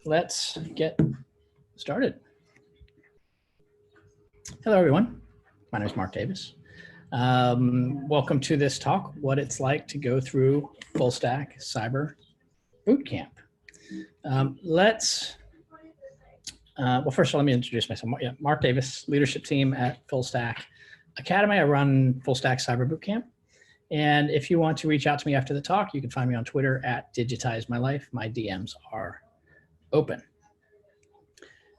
let's get started. Hello, everyone. My name is Mark Davis. Welcome to this talk, what it's like to go through Fullstack Cyber Bootcamp. Well, first of all, let me introduce myself. Yeah, Mark Davis, leadership team at Fullstack Academy. I run Fullstack Cyber Bootcamp. And if you want to reach out to me after the talk, you can find me on Twitter at DigitizeMyLife. My DMs are open.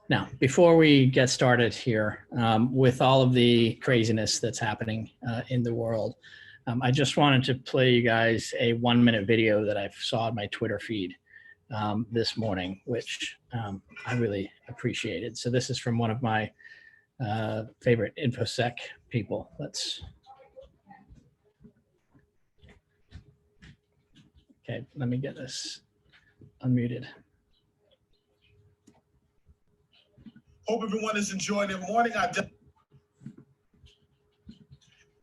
Now, before we get started here, with all of the craziness that's happening in the world, I just wanted to play you guys a 1-minute video that I saw on my Twitter feed this morning, which I really appreciated. So this is from one of my favorite InfoSec people. Okay, let me get this unmuted. Hope everyone is enjoying their morning.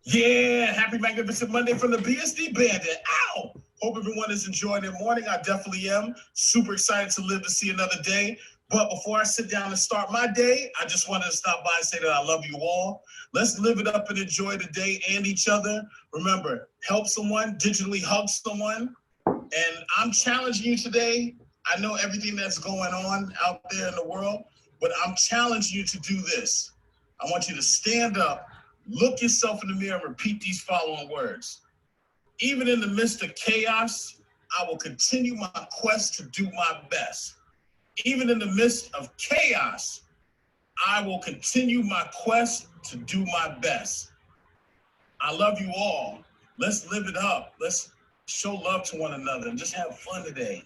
Yeah, happy magnificent Monday from the BSD Bandit. Ow! Hope everyone is enjoying their morning. I definitely am. Super excited to live to see another day. But before I sit down and start my day, I just wanted to stop by and say that I love you all. Let's live it up and enjoy the day and each other. Remember, help someone, digitally hug someone. And I'm challenging you today. I know everything that's going on out there in the world, but I'm challenging you to do this. I want you to stand up, look yourself in the mirror, and repeat these following words. Even in the midst of chaos, I will continue my quest to do my best. Even in the midst of chaos, I will continue my quest to do my best. I love you all. Let's live it up. Let's show love to one another and just have fun today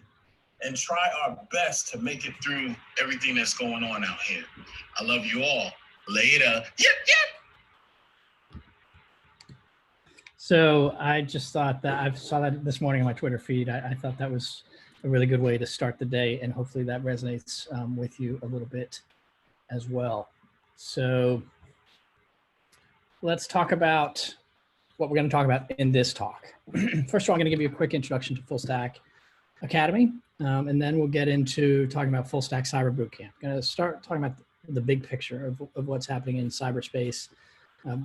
and try our best to make it through everything that's going on out here. I love you all. Later. Yep, yep. So I just thought that I saw that this morning on my Twitter feed. I thought that was a really good way to start the day, and hopefully that resonates with you a little bit as well. So let's talk about what we're going to talk about in this talk. First of all, I'm going to give you a quick introduction to Fullstack Academy, and then we'll get into talking about Fullstack Cyber Bootcamp. I'm going to start talking about the big picture of what's happening in cyberspace,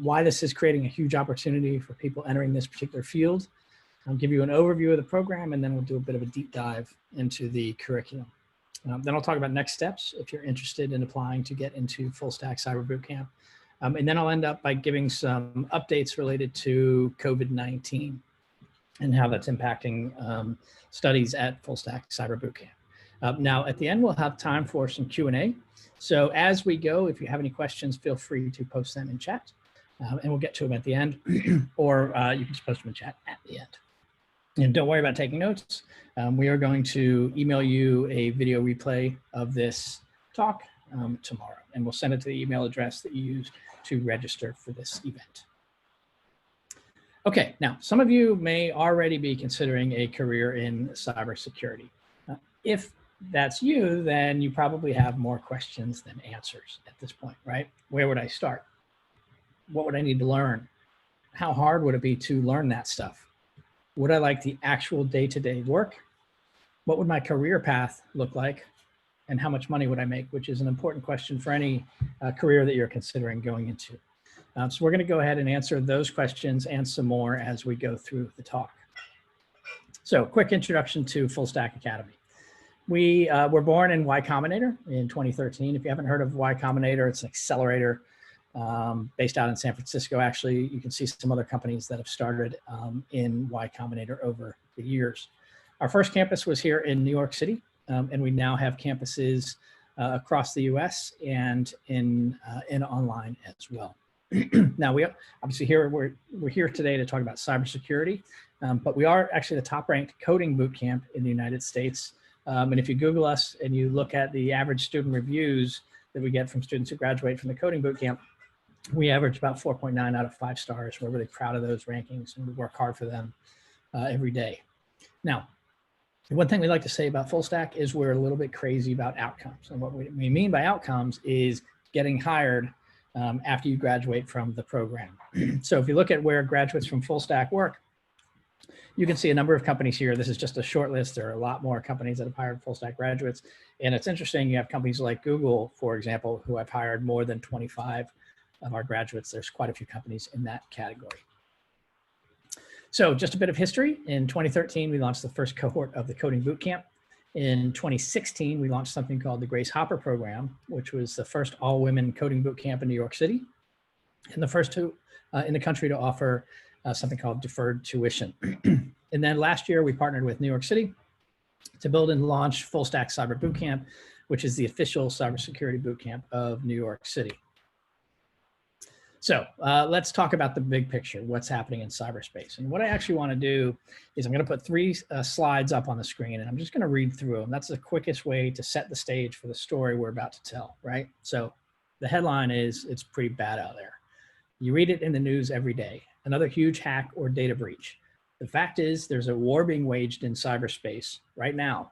why this is creating a huge opportunity for people entering this particular field. I'll give you an overview of the program, and then we'll do a bit of a deep dive into the curriculum. Then I'll talk about next steps if you're interested in applying to get into Fullstack Cyber Bootcamp. And then I'll end up by giving some updates related to COVID-19 and how that's impacting studies at Fullstack Cyber Bootcamp. Now, at the end, we'll have time for some Q&A. So as we go, if you have any questions, feel free to post them in chat, and we'll get to them at the end, or you can just post them in chat at the end. And don't worry about taking notes. We are going to email you a video replay of this talk tomorrow, and we'll send it to the email address that you used to register for this event. Okay, now some of you may already be considering a career in cybersecurity. If that's you, then you probably have more questions than answers at this point, right? Where would I start? What would I need to learn? How hard would it be to learn that stuff? Would I like the actual day-to-day work? What would my career path look like? And how much money would I make, which is an important question for any career that you're considering going into. So we're going to go ahead and answer those questions and some more as we go through the talk. So quick introduction to Fullstack Academy. We were born in Y Combinator in 2013. If you haven't heard of Y Combinator, it's an accelerator based out in San Francisco. Actually, you can see some other companies that have started in Y Combinator over the years. Our first campus was here in New York City. And we now have campuses across the US and in online as well. Now we obviously we're here today to talk about cybersecurity, but we are actually the top ranked coding bootcamp in the United States. And if you Google us and you look at the average student reviews that we get from students who graduate from the coding bootcamp, we average about 4.9 out of 5 stars. We're really proud of those rankings, and we work hard for them every day. Now, one thing we like to say about Fullstack is we're a little bit crazy about outcomes. And what we mean by outcomes is getting hired after you graduate from the program. So if you look at where graduates from Fullstack work, you can see a number of companies here. This is just a short list. There are a lot more companies that have hired full stack graduates. And it's interesting, you have companies like Google, for example, who have hired more than 25 of our graduates. There's quite a few companies in that category. So just a bit of history. In 2013, we launched the first cohort of the Coding Bootcamp. In 2016, we launched something called the Grace Hopper Program, which was the first all-women coding bootcamp in New York City, and the first two in the country to offer something called deferred tuition. And then last year, we partnered with New York City to build and launch Fullstack Cyber Bootcamp, which is the official cybersecurity bootcamp of New York City. So let's talk about the big picture, what's happening in cyberspace. And what I actually want to do is I'm going to put three slides up on the screen, and I'm just going to read through them. That's the quickest way to set the stage for the story we're about to tell, right? So the headline is, it's pretty bad out there. You read it in the news every day. Another huge hack or data breach. The fact is, there's a war being waged in cyberspace right now,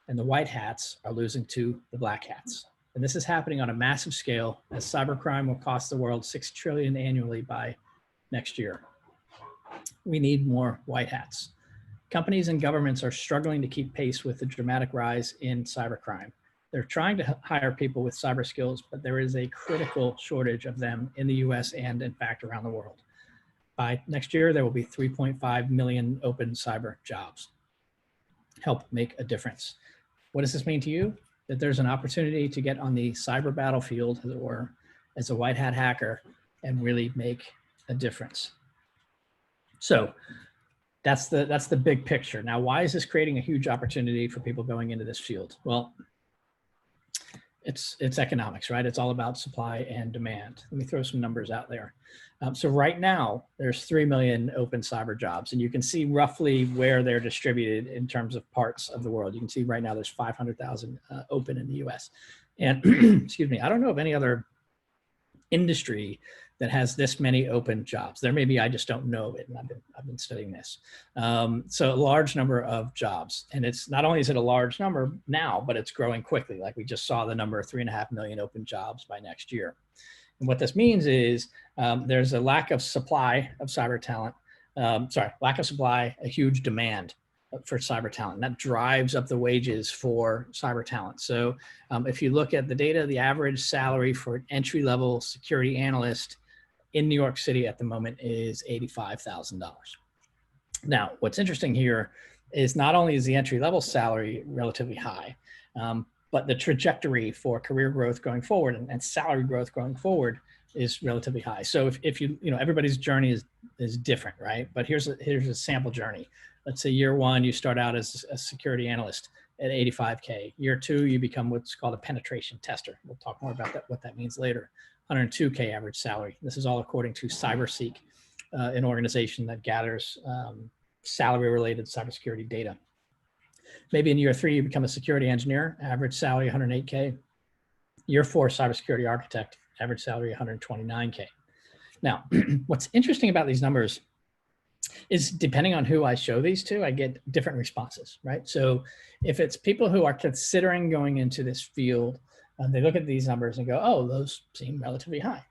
and the white hats are losing to the black hats. And this is happening on a massive scale, as cybercrime will cost the world $6 trillion annually by next year. We need more white hats. Companies and governments are struggling to keep pace with the dramatic rise in cybercrime. They're trying to hire people with cyber skills, but there is a critical shortage of them in the US and in fact around the world. By next year, there will be 3.5 million open cyber jobs. Help make a difference. What does this mean to you? That there's an opportunity to get on the cyber battlefield, as it were, as a white hat hacker and really make a difference. So that's the big picture. Now, why is this creating a huge opportunity for people going into this field? Well, it's economics, right? It's all about supply and demand. Let me throw some numbers out there. So right now, there's 3 million open cyber jobs, and you can see roughly where they're distributed in terms of parts of the world. You can see right now there's 500,000 open in the US. And excuse me, I don't know of any other industry that has this many open jobs. There may be, I just don't know it, and I've been studying this. So a large number of jobs, and it's not only is it a large number now, but it's growing quickly. Like we just saw the number of 3.5 million open jobs by next year. And what this means is there's a lack of supply of cyber talent. Lack of supply, a huge demand for cyber talent. And that drives up the wages for cyber talent. So if you look at the data, the average salary for an entry-level security analyst in New York City at the moment is $85,000. Now, what's interesting here is not only is the entry-level salary relatively high, but the trajectory for career growth going forward and salary growth going forward is relatively high. So if you everybody's journey is different, right? But here's a sample journey. Let's say year one, you start out as a security analyst at 85K. Year two, you become what's called a penetration tester. We'll talk more about what that means later. 102K average salary. This is all according to CyberSeek, an organization that gathers salary-related cybersecurity data. Maybe in year three, you become a security engineer, average salary 108K. Year four, cybersecurity architect, average salary 129K. Now, what's interesting about these numbers is depending on who I show these to, I get different responses, right? So if it's people who are considering going into this field, they look at these numbers and go, oh, those seem relatively high.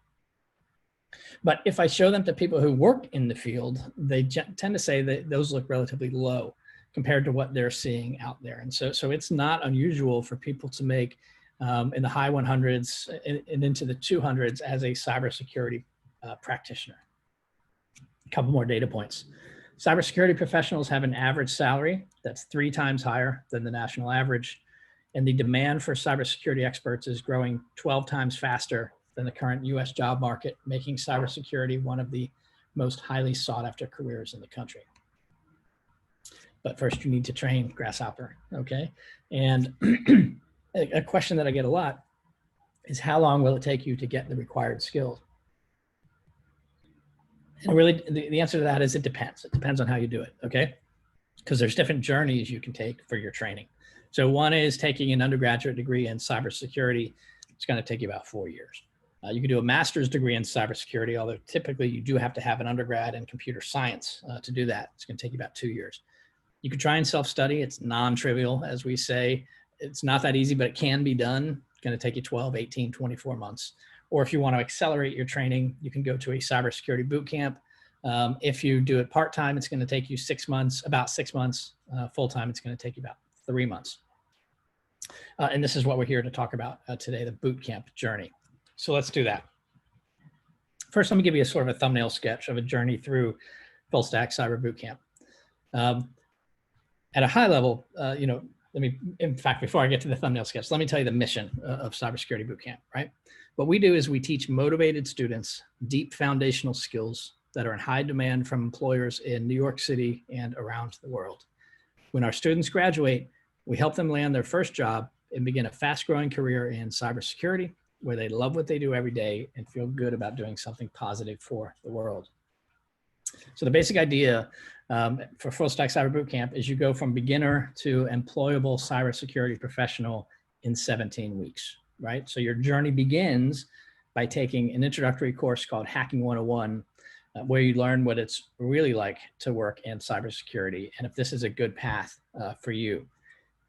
But if I show them to people who work in the field, they tend to say that those look relatively low compared to what they're seeing out there. And so it's not unusual for people to make in the high 100s and into the 200s as a cybersecurity practitioner. A couple more data points. Cybersecurity professionals have an average salary that's 3 times higher than the national average. And the demand for cybersecurity experts is growing 12 times faster than the current US job market, making cybersecurity one of the most highly sought after careers in the country. But first you need to train, grasshopper, okay? And a question that I get a lot is how long will it take you to get the required skills? And really the answer to that is it depends. It depends on how you do it, okay? Because there's different journeys you can take for your training. So one is taking an undergraduate degree in cybersecurity. It's going to take you about 4 years. You can do a master's degree in cybersecurity, although typically you do have to have an undergrad in computer science to do that. It's going to take you about 2 years. You could try and self-study. It's non-trivial, as we say. It's not that easy, but it can be done. It's going to take you 12, 18, 24 months. Or if you want to accelerate your training, you can go to a cybersecurity boot camp. If you do it part-time, it's going to take you 6 months, about 6 months. Full-time, it's going to take you about 3 months. And this is what we're here to talk about today, the bootcamp journey. So let's do that. First, let me give you a sort of a thumbnail sketch of a journey through Fullstack Cyber Bootcamp. At a high level, in fact, before I get to the thumbnail sketch, let me tell you the mission of Cybersecurity Bootcamp, right? What we do is we teach motivated students deep foundational skills that are in high demand from employers in New York City and around the world. When our students graduate, we help them land their first job and begin a fast-growing career in cybersecurity, where they love what they do every day and feel good about doing something positive for the world. So the basic idea for Fullstack Cyber Bootcamp is you go from beginner to employable cybersecurity professional in 17 weeks, right? So your journey begins by taking an introductory course called Hacking 101, where you learn what it's really like to work in cybersecurity and if this is a good path for you.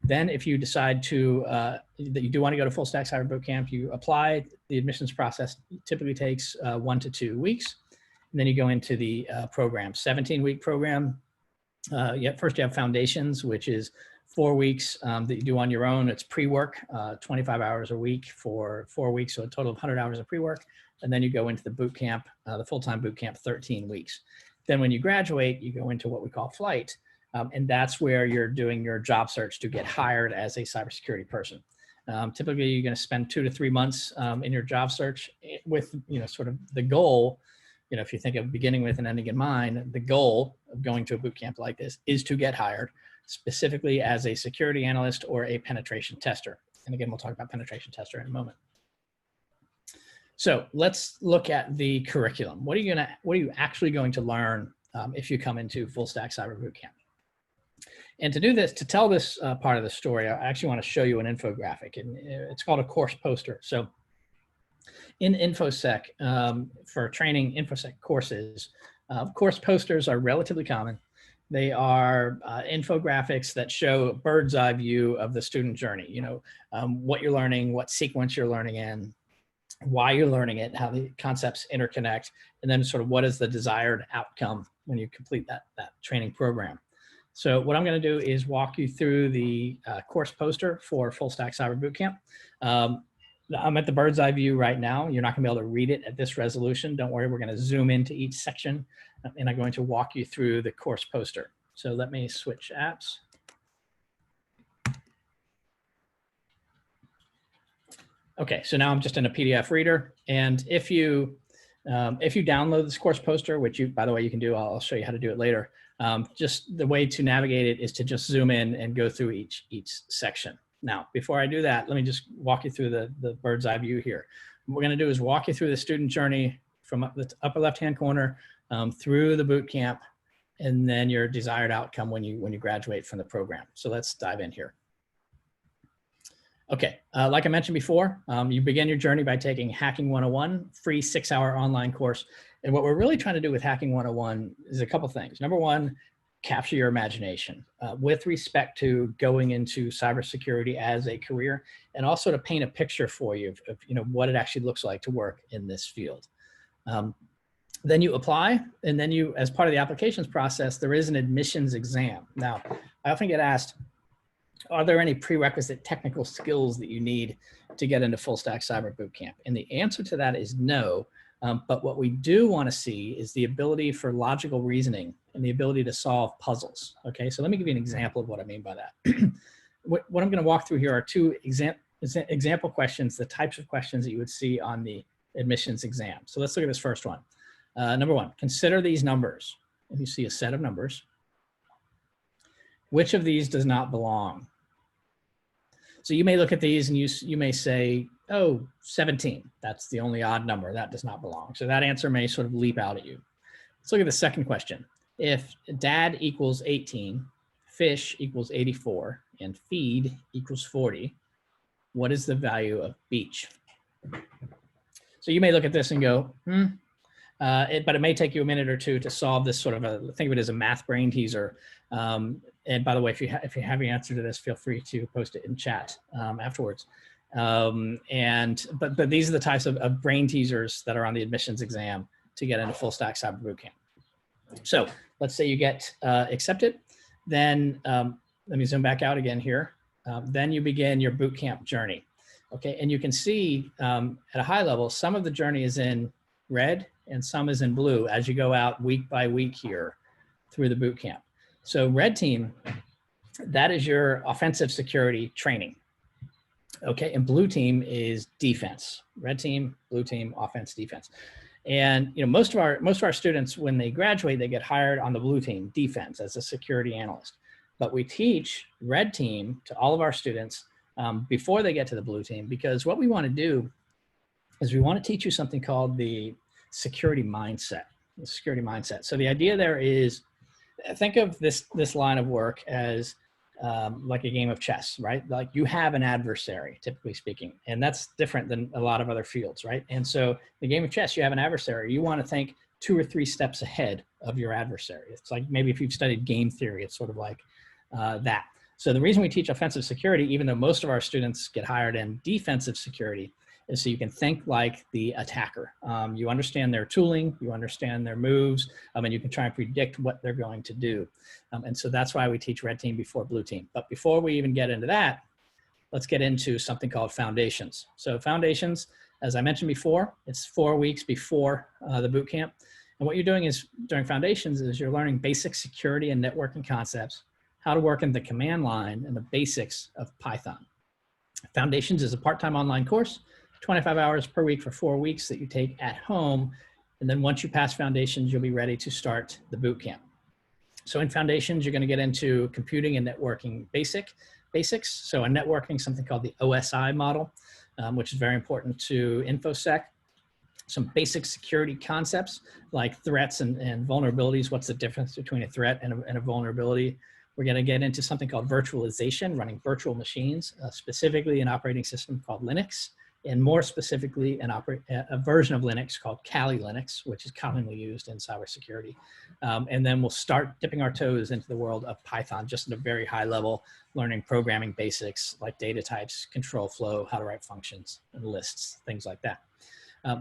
Then if you decide to, that you do want to go to Fullstack Cyber Bootcamp, you apply. The admissions process typically takes 1 to 2 weeks. And then you go into the program, 17-week program. First you have foundations, which is 4 weeks that you do on your own. It's pre-work, 25 hours a week for 4 weeks, so a total of 100 hours of pre-work. And then you go into the boot camp, the full-time boot camp, 13 weeks. Then when you graduate, you go into what we call flight. And that's where you're doing your job search to get hired as a cybersecurity person. Typically, you're going to spend 2 to 3 months in your job search with, sort of the goal. If you think of beginning with and ending in mind, the goal of going to a boot camp like this is to get hired, specifically as a security analyst or a penetration tester. And again, we'll talk about penetration tester in a moment. So let's look at the curriculum. What are you actually going to learn if you come into Fullstack Cyber Bootcamp? And to do this, to tell this part of the story, I actually want to show you an infographic, and it's called a course poster. So in InfoSec, for training InfoSec courses, course posters are relatively common. They are infographics that show a bird's eye view of the student journey, what you're learning, what sequence you're learning in, why you're learning it, how the concepts interconnect, and then sort of what is the desired outcome when you complete that training program. So what I'm going to do is walk you through the course poster for Fullstack Cyber Bootcamp. I'm at the bird's eye view right now. You're not going to be able to read it at this resolution. Don't worry, we're going to zoom into each section, and I'm going to walk you through the course poster. So let me switch apps. Okay, so now I'm just in a PDF reader, and if you download this course poster, which by the way, you can do, I'll show you how to do it later. Just the way to navigate it is to just zoom in and go through each section. Now, before I do that, let me just walk you through the bird's eye view here. What we're going to do is walk you through the student journey from the upper left-hand corner through the boot camp, and then your desired outcome when you graduate from the program. So let's dive in here. Okay, like I mentioned before, you begin your journey by taking Hacking 101, free 6-hour online course. And what we're really trying to do with Hacking 101 is a couple things. Number one, capture your imagination with respect to going into cybersecurity as a career, and also to paint a picture for you of what it actually looks like to work in this field. Then you apply, and then as part of the applications process, there is an admissions exam. Now, I often get asked, are there any prerequisite technical skills that you need to get into Fullstack Cyber Bootcamp? And the answer to that is no. But what we do want to see is the ability for logical reasoning and the ability to solve puzzles. Okay, so let me give you an example of what I mean by that. What I'm going to walk through here are 2 example questions, the types of questions that you would see on the admissions exam. So let's look at this first one. Number 1, consider these numbers. If you see a set of numbers, which of these does not belong? So you may look at these and you may say, oh, 17, that's the only odd number, that does not belong. So that answer may sort of leap out at you. Let's look at the second question. If dad equals 18, fish equals 84, and feed equals 40, what is the value of beach? So you may look at this and go, but it may take you a minute or two to solve this sort of think of it as a math brain teaser. And by the way, if you have the answer to this, feel free to post it in chat afterwards. But these are the types of brain teasers that are on the admissions exam to get into Fullstack Cyber Bootcamp. So let's say you get accepted, then let me zoom back out again here. Then you begin your bootcamp journey. Okay, and you can see at a high level, some of the journey is in red and some is in blue as you go out week by week here through the bootcamp. So red team, that is your offensive security training. Okay, and blue team is defense. Red team, blue team, offense, defense. And you know, most of our students, when they graduate, they get hired on the blue team, defense, as a security analyst. But we teach red team to all of our students before they get to the blue team, because what we want to do is we want to teach you something called the security mindset. The security mindset. So the idea there is, think of this line of work as like a game of chess, right? Like you have an adversary, typically speaking, and that's different than a lot of other fields, right? And so the game of chess, you have an adversary. You want to think 2 or 3 steps ahead of your adversary. It's like maybe if you've studied game theory, it's sort of like that. So the reason we teach offensive security, even though most of our students get hired in defensive security, is so you can think like the attacker. You understand their tooling, you understand their moves, and you can try and predict what they're going to do. And so that's why we teach red team before blue team. But before we even get into that, let's get into something called foundations. So foundations, as I mentioned before, it's 4 weeks before the boot camp. And what you're doing is, during foundations, is you're learning basic security and networking concepts, how to work in the command line, and the basics of Python. Foundations is a part-time online course, 25 hours per week for 4 weeks that you take at home. And then once you pass foundations, you'll be ready to start the boot camp. So in foundations, you're going to get into computing and networking basics. So in networking, something called the OSI model, which is very important to InfoSec. Some basic security concepts like threats and vulnerabilities. What's the difference between a threat and a vulnerability? We're going to get into something called virtualization, running virtual machines, specifically an operating system called Linux, and more specifically a version of Linux called Kali Linux, which is commonly used in cybersecurity. And then we'll start dipping our toes into the world of Python, just at a very high level, learning programming basics like data types, control flow, how to write functions and lists, things like that.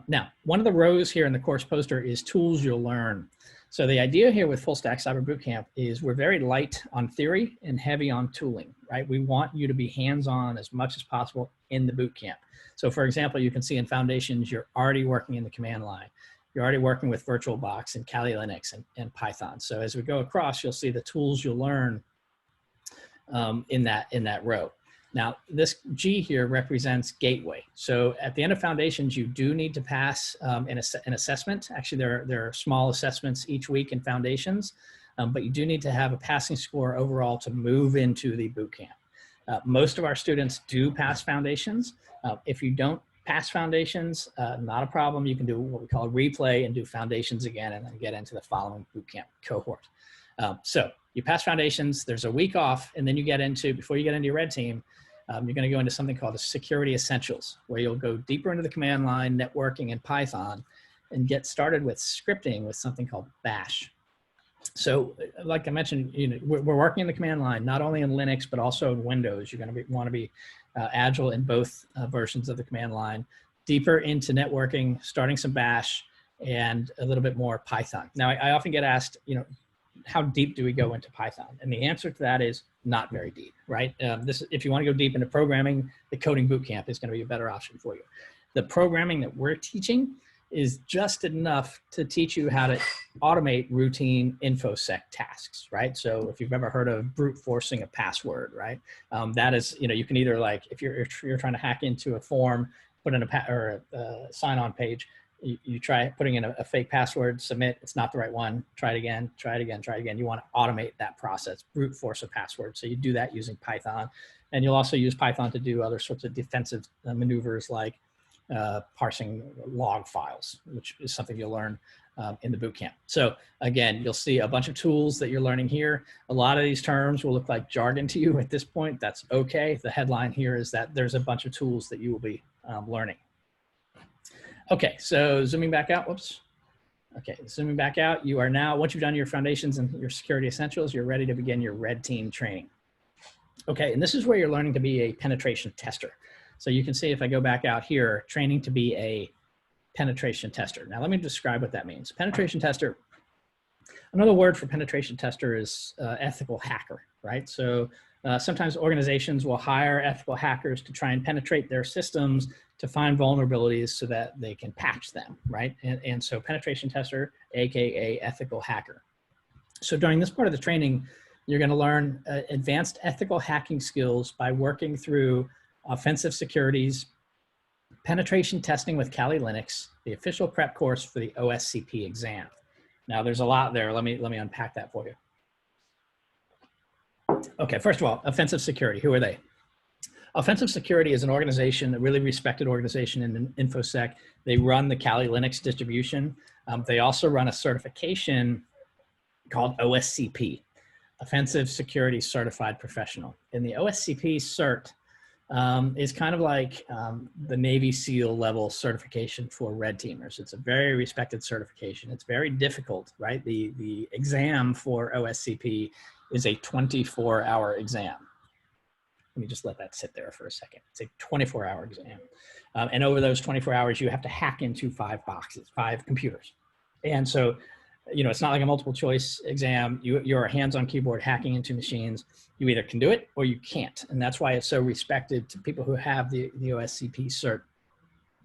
Now, one of the rows here in the course poster is tools you'll learn. So the idea here with Fullstack Cyber Bootcamp is we're very light on theory and heavy on tooling, right? We want you to be hands-on as much as possible in the bootcamp. So for example, you can see in Foundations, you're already working in the command line. You're already working with VirtualBox and Kali Linux and Python. So as we go across, you'll see the tools you'll learn in that row. Now, this G here represents gateway. So at the end of Foundations, you do need to pass an assessment. Actually, there are small assessments each week in Foundations, but you do need to have a passing score overall to move into the bootcamp. Most of our students do pass Foundations. If you don't pass Foundations, not a problem. You can do what we call a replay and do Foundations again and then get into the following bootcamp cohort. So you pass Foundations, there's a week off, and then you get into, before you get into your red team, you're going to go into something called the Security Essentials, where you'll go deeper into the command line, networking, and Python, and get started with scripting with something called Bash. So like I mentioned, we're working in the command line, not only in Linux, but also in Windows. You're going to want to be agile in both versions of the command line, deeper into networking, starting some Bash, and a little bit more Python. Now, I often get asked, how deep do we go into Python? And the answer to that is not very deep, right? If you want to go deep into programming, the coding bootcamp is going to be a better option for you. The programming that we're teaching is just enough to teach you how to automate routine InfoSec tasks, right? So if you've ever heard of brute forcing a password, right? That is, you can either, like, if you're trying to hack into a form, put in a sign-on page, you try putting in a fake password, submit, it's not the right one, try it again, try it again, try it again. You want to automate that process, brute force a password. So you do that using Python. And you'll also use Python to do other sorts of defensive maneuvers like parsing log files, which is something you'll learn in the bootcamp. So again, you'll see a bunch of tools that you're learning here. A lot of these terms will look like jargon to you at this point. That's okay. The headline here is that there's a bunch of tools that you will be learning. Okay, so zooming back out, whoops. Okay, zooming back out, you are now, once you've done your foundations and your security essentials, you're ready to begin your red team training. Okay, and this is where you're learning to be a penetration tester. So you can see if I go back out here, training to be a penetration tester. Now let me describe what that means. Penetration tester, Another word for penetration tester is ethical hacker, right? So sometimes organizations will hire ethical hackers to try and penetrate their systems to find vulnerabilities so that they can patch them, right? And so penetration tester, AKA ethical hacker. So during this part of the training, you're going to learn advanced ethical hacking skills by working through offensive securities, penetration testing with Kali Linux, the official prep course for the OSCP exam. Now there's a lot there. Let me unpack that for you. Okay, first of all, offensive security, who are they? Offensive Security is an organization, a really respected organization in InfoSec. They run the Kali Linux distribution. They also run a certification called OSCP, Offensive Security Certified Professional. And the OSCP cert is kind of like the Navy SEAL level certification for red teamers. It's a very respected certification. It's very difficult, right? The exam for OSCP is a 24-hour exam. Let me just let that sit there for a second. It's a 24-hour exam. And over those 24 hours, you have to hack into 5 computers. And so, you know, it's not like a multiple choice exam. You're a hands-on keyboard hacking into machines. You either can do it or you can't. And that's why it's so respected to people who have the OSCP cert.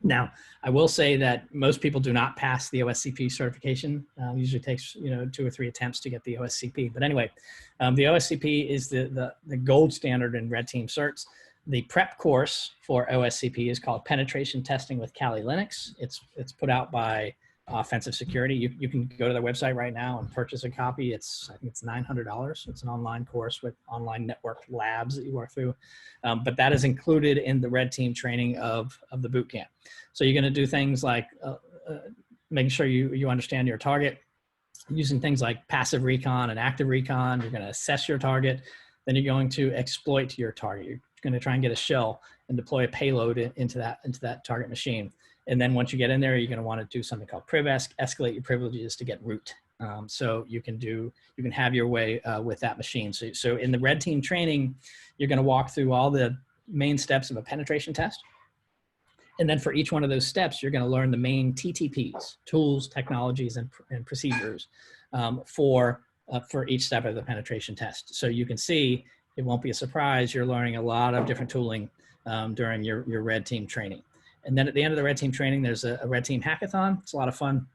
Now, I will say that most people do not pass the OSCP certification. Usually takes, you know, 2 or 3 attempts to get the OSCP. But anyway, the OSCP is the gold standard in red team certs. The prep course for OSCP is called Penetration Testing with Kali Linux. It's put out by Offensive Security. You can go to their website right now and purchase a copy. I think it's $900. It's an online course with online network labs that you work through. But that is included in the red team training of the boot camp. So you're going to do things like making sure you understand your target, using things like passive recon and active recon. You're going to assess your target. Then you're going to exploit your target. You're going to try and get a shell and deploy a payload into that target machine. And then once you get in there, you're going to want to do something called priv-esc, escalate your privileges to get root. So you can have your way with that machine. So in the red team training, you're going to walk through all the main steps of a penetration test. And then for each one of those steps, you're going to learn the main TTPs, tools, technologies, and procedures for each step of the penetration test. So you can see, it won't be a surprise, you're learning a lot of different tooling during your red team training. And then at the end of the red team training, there's a red team hackathon. It's a lot of fun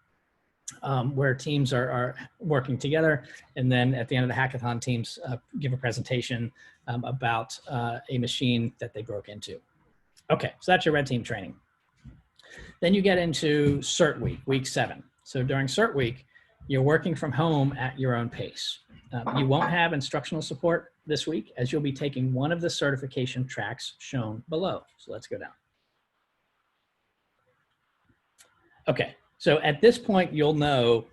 where teams are working together. And then at the end of the hackathon, teams give a presentation about a machine that they broke into. Okay, so that's your red team training. Then you get into Cert week, week 7. So during Cert week, you're working from home at your own pace. You won't have instructional support this week as you'll be taking one of the certification tracks shown below. So let's go down. Okay, so at this point, you'll know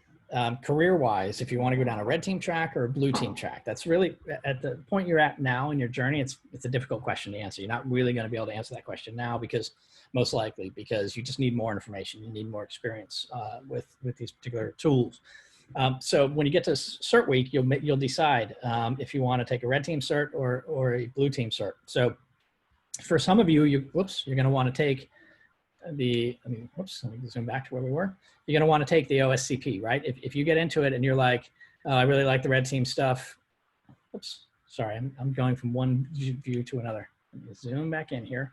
career-wise if you want to go down a red team track or a blue team track. That's really, at the point you're at now in your journey, it's a difficult question to answer. You're not really going to be able to answer that question now because you just need more information. You need more experience with these particular tools. So when you get to Cert week, you'll decide if you want to take a red team cert or a blue team cert. So for some of you, you're going to want to take let me zoom back to where we were. You're going to want to take the OSCP, right? If you get into it and you're like, oh, I really like the red team stuff. Oops, sorry, I'm going from one view to another. Let me zoom back in here.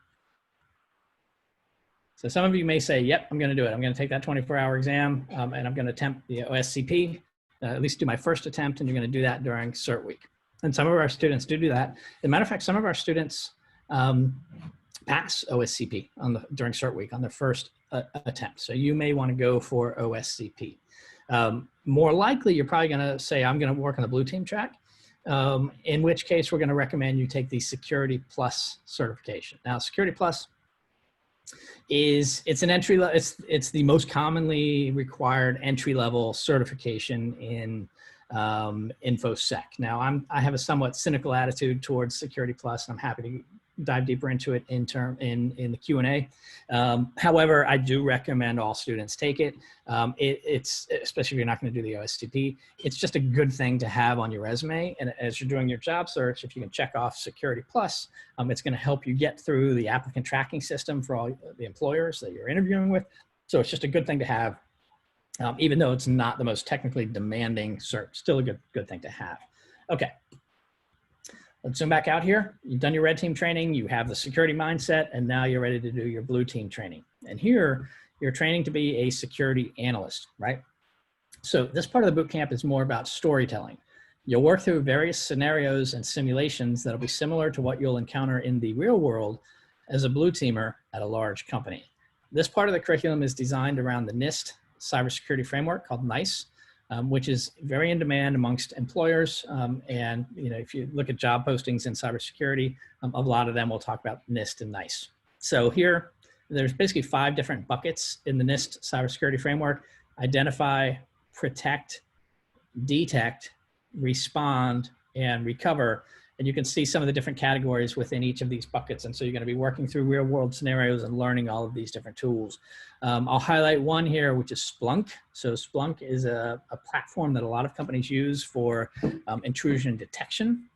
So some of you may say, yep, I'm going to do it. I'm going to take that 24-hour exam and I'm going to attempt the OSCP, at least do my first attempt, and you're going to do that during Cert week. And some of our students do that. As a matter of fact, some of our students pass OSCP during Cert week on their first attempt. So you may want to go for OSCP. More likely, you're probably going to say, I'm going to work on the blue team track, in which case we're going to recommend you take the Security Plus certification. Now, Security Plus it's an entry level, it's the most commonly required entry-level certification in InfoSec. Now, I have a somewhat cynical attitude towards Security Plus, and I'm happy to dive deeper into it in the Q&A. However, I do recommend all students take it. It's especially if you're not going to do the OSCP. It's just a good thing to have on your resume. And as you're doing your job search, if you can check off Security Plus, it's going to help you get through the applicant tracking system for all the employers that you're interviewing with. So it's just a good thing to have even though it's not the most technically demanding cert, still a good thing to have. Okay, let's zoom back out here. You've done your red team training, you have the security mindset, and now you're ready to do your blue team training. And here, you're training to be a security analyst, right? So this part of the boot camp is more about storytelling. You'll work through various scenarios and simulations that'll be similar to what you'll encounter in the real world as a blue teamer at a large company. This part of the curriculum is designed around the NIST cybersecurity framework called NICE, which is very in demand amongst employers. And if you look at job postings in cybersecurity, a lot of them will talk about NIST and NICE. So here, there's basically 5 different buckets in the NIST cybersecurity framework: identify, protect, detect, respond, and recover. And you can see some of the different categories within each of these buckets. And so you're going to be working through real world scenarios and learning all of these different tools. I'll highlight one here, which is Splunk. So Splunk is a platform that a lot of companies use for intrusion detection.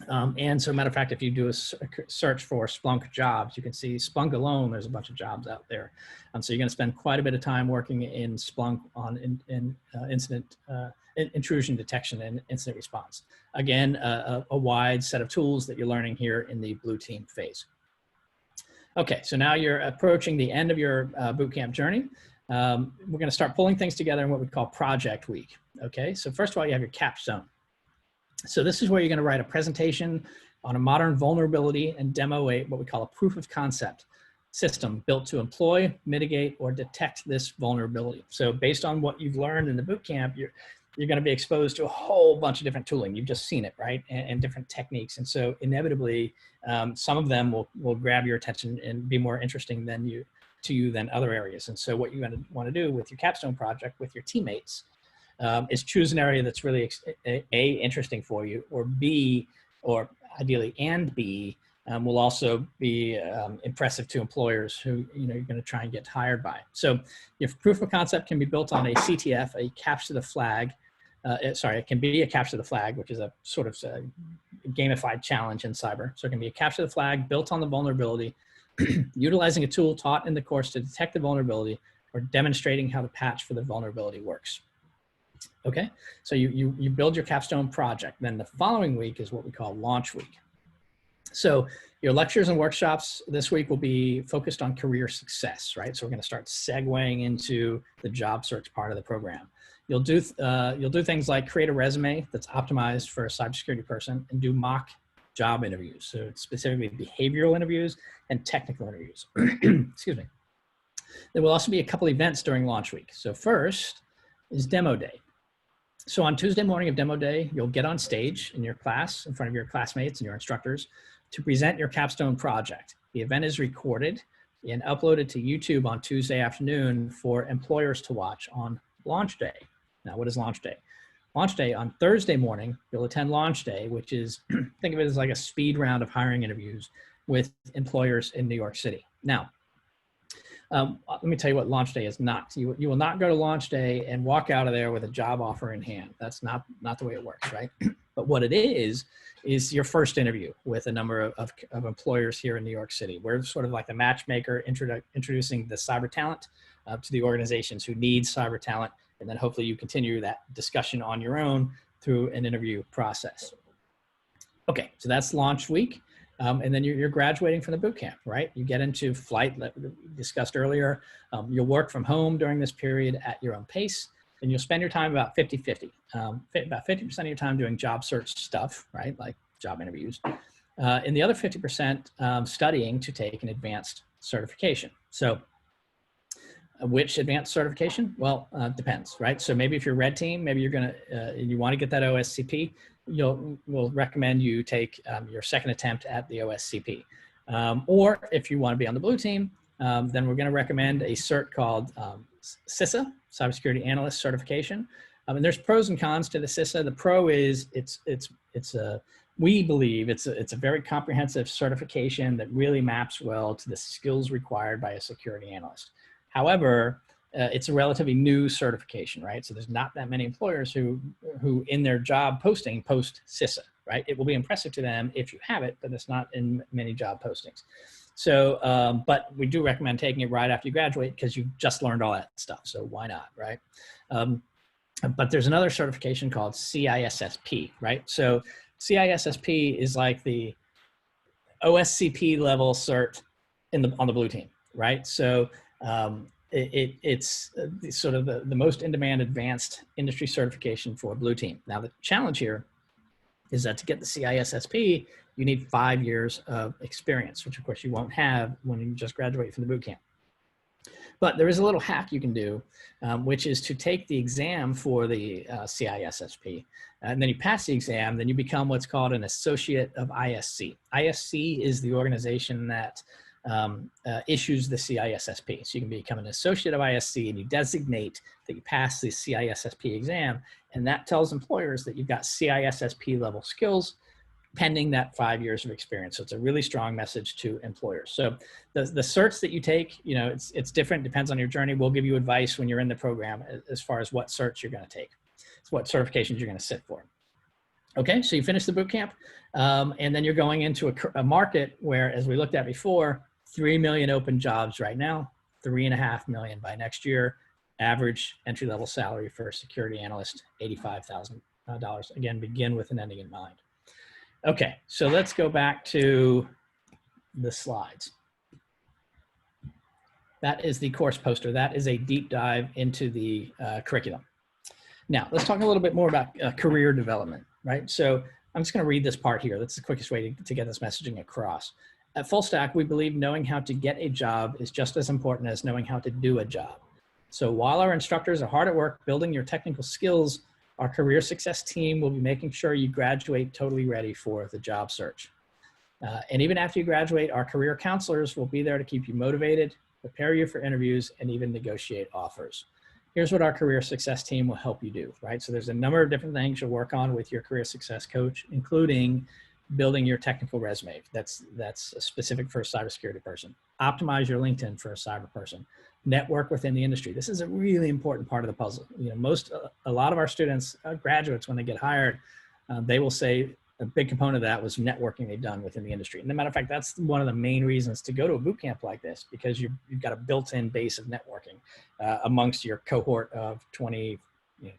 And so, matter of fact, if you do a search for Splunk jobs, you can see Splunk alone, there's a bunch of jobs out there. So you're going to spend quite a bit of time working in Splunk on intrusion detection and incident response. Again, a wide set of tools that you're learning here in the blue team phase. Okay, so now you're approaching the end of your bootcamp journey. We're going to start pulling things together in what we call project week. Okay, so first of all, you have your capstone. So this is where you're going to write a presentation on a modern vulnerability and demo what we call a proof of concept system built to employ, mitigate, or detect this vulnerability. So based on what you've learned in the bootcamp, you're going to be exposed to a whole bunch of different tooling. You've just seen it, right? And different techniques. And so inevitably, some of them will grab your attention and be more interesting to you than other areas. And so what you're going to want to do with your capstone project with your teammates is choose an area that's really A, interesting for you, or B, or ideally and B, will also be impressive to employers who you're going to try and get hired by. So your proof of concept can be built on a CTF, a capture the flag. It can be a capture the flag, which is a sort of gamified challenge in cyber. So it can be a capture the flag built on the vulnerability, utilizing a tool taught in the course to detect the vulnerability, or demonstrating how the patch for the vulnerability works. Okay, so you build your capstone project. Then the following week is what we call launch week. So your lectures and workshops this week will be focused on career success, right? So we're going to start segueing into the job search part of the program. You'll do things like create a resume that's optimized for a cybersecurity person and do mock job interviews. So specifically behavioral interviews and technical interviews. Excuse me. There will also be a couple events during launch week. So first is demo day. So on Tuesday morning of demo day, you'll get on stage in your class in front of your classmates and your instructors to present your capstone project. The event is recorded and uploaded to YouTube on Tuesday afternoon for employers to watch on launch day. Now, what is launch day? Launch day on Thursday morning, you'll attend launch day, which is, think of it as like a speed round of hiring interviews with employers in New York City. Now, let me tell you what launch day is not. You will not go to launch day and walk out of there with a job offer in hand. That's not the way it works, right? But what it is your first interview with a number of employers here in New York City. We're sort of like the matchmaker introducing the cyber talent to the organizations who need cyber talent. And then hopefully you continue that discussion on your own through an interview process. Okay, so that's launch week. And then you're graduating from the boot camp, right? You get into flight, like we discussed earlier. You'll work from home during this period at your own pace, and you'll spend your time about 50-50. About 50% of your time doing job search stuff, right? Like job interviews. And the other 50% studying to take an advanced certification. So which advanced certification? Well, depends, right? So maybe if you're red team, maybe you're gonna, you wanna get that OSCP, we'll recommend you take your second attempt at the OSCP. Or if you wanna be on the blue team, then we're gonna recommend a cert called CISSP, Cybersecurity Analyst Certification. And there's pros and cons to the CISSP. The pro is we believe it's a very comprehensive certification that really maps well to the skills required by a security analyst. However, it's a relatively new certification, right? So there's not that many employers who in their job posting post CISSP, right? It will be impressive to them if you have it, but it's not in many job postings. So, but we do recommend taking it right after you graduate because you've just learned all that stuff. So why not, right? But there's another certification called CISSP, right? So CISSP is like the OSCP level cert on the blue team, right? So it's sort of the most in-demand advanced industry certification for blue team. Now the challenge here is that to get the CISSP, you need 5 years of experience, which of course you won't have when you just graduate from the boot camp. But there is a little hack you can do, which is to take the exam for the CISSP, and then you pass the exam, then you become what's called an associate of ISC. ISC is the organization that issues the CISSP. So you can become an associate of ISC and you designate that you pass the CISSP exam, and that tells employers that you've got CISSP level skills pending that 5 years of experience. So it's a really strong message to employers. So the certs that you take, you know, it's different, depends on your journey. We'll give you advice when you're in the program as far as what certs you're gonna take. It's what certifications you're gonna sit for. Okay, so you finish the boot camp, and then you're going into a market where, as we looked at before, 3 million open jobs right now, 3.5 million by next year. Average entry-level salary for a security analyst, $85,000. Again, begin with an ending in mind. Okay, so let's go back to the slides. That is the course poster. That is a deep dive into the curriculum. Now, let's talk a little bit more about career development, right? So I'm just gonna read this part here. That's the quickest way to get this messaging across. At Fullstack, we believe knowing how to get a job is just as important as knowing how to do a job. So while our instructors are hard at work building your technical skills, our career success team will be making sure you graduate totally ready for the job search. And even after you graduate, our career counselors will be there to keep you motivated, prepare you for interviews, and even negotiate offers. Here's what our career success team will help you do, right? So there's a number of different things you'll work on with your career success coach, including building your technical resume. That's specific for a cybersecurity person. Optimize your LinkedIn for a cyber person. Network within the industry. This is a really important part of the puzzle. You know, a lot of our students, graduates, when they get hired, they will say a big component of that was networking they've done within the industry. And as a matter of fact, that's one of the main reasons to go to a boot camp like this, because you've got a built-in base of networking amongst your cohort of 20,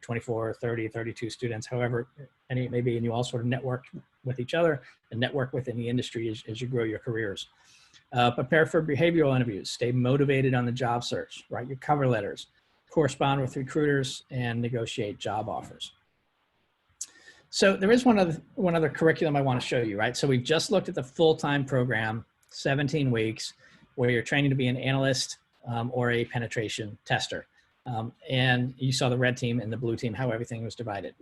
24, 30, 32 students, however any it may be, and you all sort of network with each other and network within the industry as you grow your careers. Prepare for behavioral interviews, stay motivated on the job search, write your cover letters, correspond with recruiters, and negotiate job offers. So there is one other curriculum I want to show you, right? So we've just looked at the full-time program, 17 weeks, where you're training to be an analyst or a penetration tester. And you saw the red team and the blue team, how everything was divided.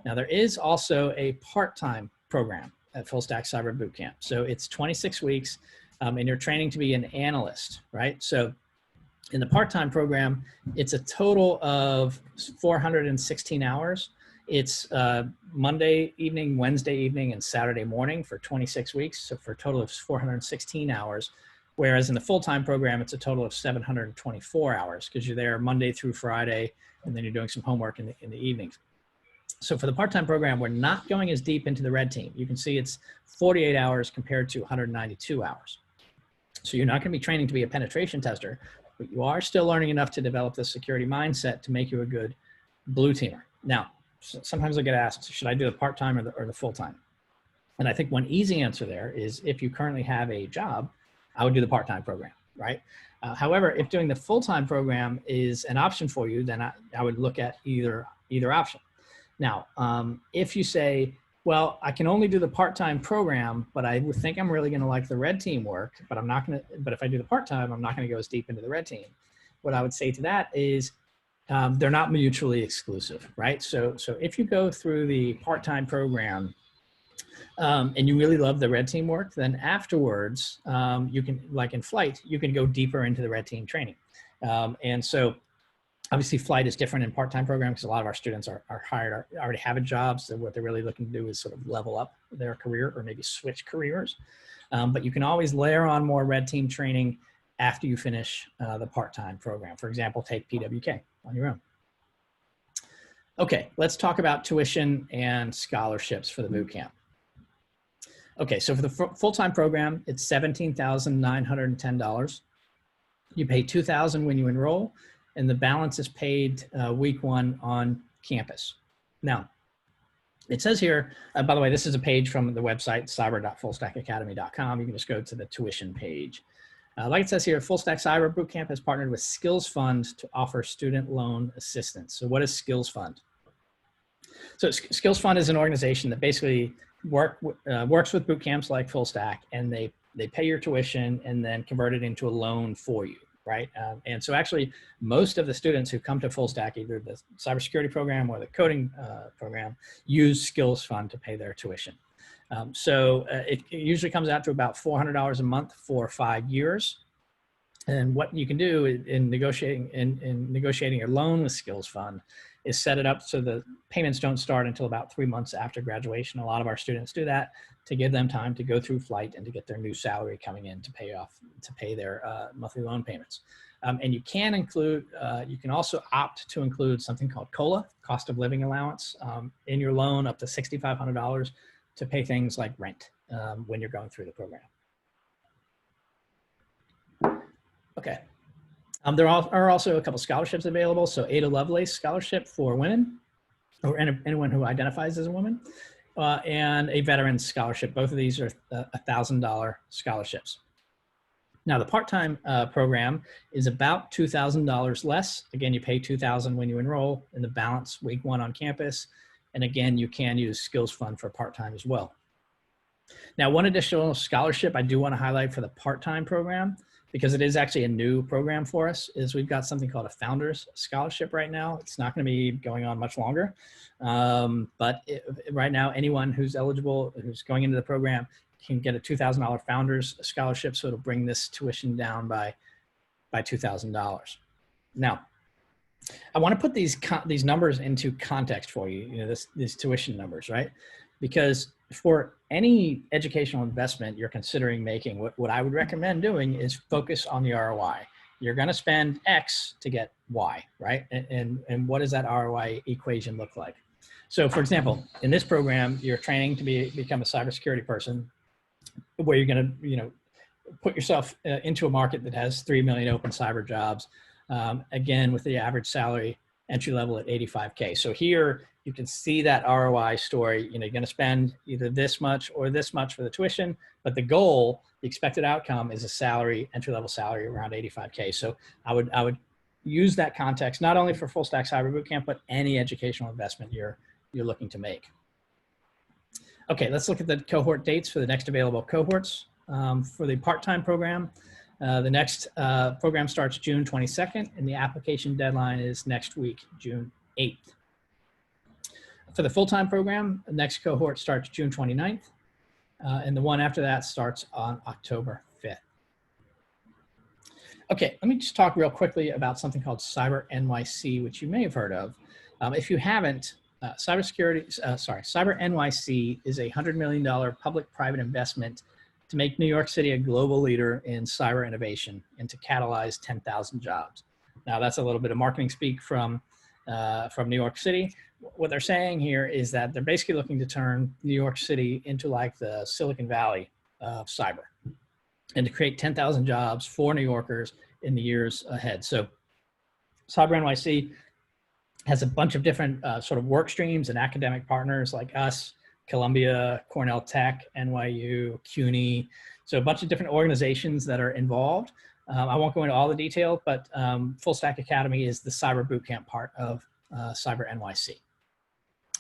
Now there is also a part-time program at Fullstack Cyber Bootcamp. So it's 26 weeks. And you're training to be an analyst, right? So in the part-time program, it's a total of 416 hours. It's Monday evening, Wednesday evening, and Saturday morning for 26 weeks. So for a total of 416 hours. Whereas in the full-time program, it's a total of 724 hours because you're there Monday through Friday, and then you're doing some homework in the evenings. So for the part-time program, we're not going as deep into the red team. You can see it's 48 hours compared to 192 hours. So you're not going to be training to be a penetration tester, but you are still learning enough to develop the security mindset to make you a good blue teamer. Now, sometimes I get asked, should I do the part-time or the full-time? And I think one easy answer there is if you currently have a job, I would do the part-time program, right? However, if doing the full-time program is an option for you, then I would look at either option. Now, if you say, well, I can only do the part-time program, but I would think I'm really going to like the red team work, but but if I do the part-time, I'm not going to go as deep into the red team. What I would say to that is they're not mutually exclusive, right? So if you go through the part-time program and you really love the red team work, then afterwards, you can, like in flight, you can go deeper into the red team training. And so obviously flight is different in part-time program because a lot of our students are hired, already have a job. So what they're really looking to do is sort of level up their career or maybe switch careers. But you can always layer on more red team training after you finish the part-time program. For example, take PWK on your own. Okay, let's talk about tuition and scholarships for the bootcamp. Okay, so for the full-time program, it's $17,910. You pay $2,000 when you enroll, and the balance is paid week one on campus. Now, it says here, by the way, this is a page from the website, cyber.fullstackacademy.com. You can just go to the tuition page. Like it says here, Fullstack Cyber Bootcamp has partnered with Skills Fund to offer student loan assistance. So what is Skills Fund? So Skills Fund is an organization that basically works with boot camps like Fullstack, and they pay your tuition and then convert it into a loan for you, right? And so actually, most of the students who come to Fullstack, either the cybersecurity program or the coding program, use Skills Fund to pay their tuition. It usually comes out to about $400 a month for 5 years. And what you can do in negotiating your loan with Skills Fund is set it up so the payments don't start until about 3 months after graduation. A lot of our students do that to give them time to go through flight and to get their new salary coming in to pay their monthly loan payments. And you can also opt to include something called COLA, cost of living allowance, in your loan up to $6,500 to pay things like rent when you're going through the program. Okay. There are also a couple scholarships available. So Ada Lovelace Scholarship for women, or anyone who identifies as a woman, and a Veterans Scholarship. Both of these are $1,000 scholarships. Now the part-time program is about $2,000 less. Again, you pay $2,000 when you enroll, and the balance week one on campus. And again, you can use Skills Fund for part-time as well. Now, one additional scholarship I do want to highlight for the part-time program, because it is actually a new program for us, is we've got something called a Founders Scholarship right now. It's not going to be going on much longer, but right now, anyone who's eligible, who's going into the program, can get a $2,000 Founders Scholarship, so it'll bring this tuition down by $2,000. Now, I want to put these numbers into context for you, these tuition numbers, right? Because for any educational investment you're considering making, what I would recommend doing is focus on the ROI. You're going to spend X to get Y, right? And what does that ROI equation look like? So for example, in this program, you're training to become a cybersecurity person, where you're going to, put yourself into a market that has 3 million open cyber jobs. Again, with the average salary entry level at 85K. So here you can see that ROI story. You're going to spend either this much or this much for the tuition, but the goal, the expected outcome, is a salary, entry level salary around 85K. So I would use that context not only for Fullstack Cyber Bootcamp, but any educational investment you're looking to make. Okay, let's look at the cohort dates for the next available cohorts. For the part-time program, the next program starts June 22nd, and the application deadline is next week, June 8th. For the full-time program, the next cohort starts June 29th, and the one after that starts on October 5th. Okay, let me just talk real quickly about something called Cyber NYC, which you may have heard of. If you haven't, Cyber NYC is a $100 million public-private investment to make New York City a global leader in cyber innovation and to catalyze 10,000 jobs. Now, that's a little bit of marketing speak from New York City. What they're saying here is that they're basically looking to turn New York City into like the Silicon Valley of cyber, and to create 10,000 jobs for New Yorkers in the years ahead. So Cyber NYC has a bunch of different sort of work streams and academic partners like us, Columbia, Cornell Tech, NYU, CUNY. So a bunch of different organizations that are involved. I won't go into all the detail, but Fullstack Academy is the Cyber Bootcamp part of Cyber NYC.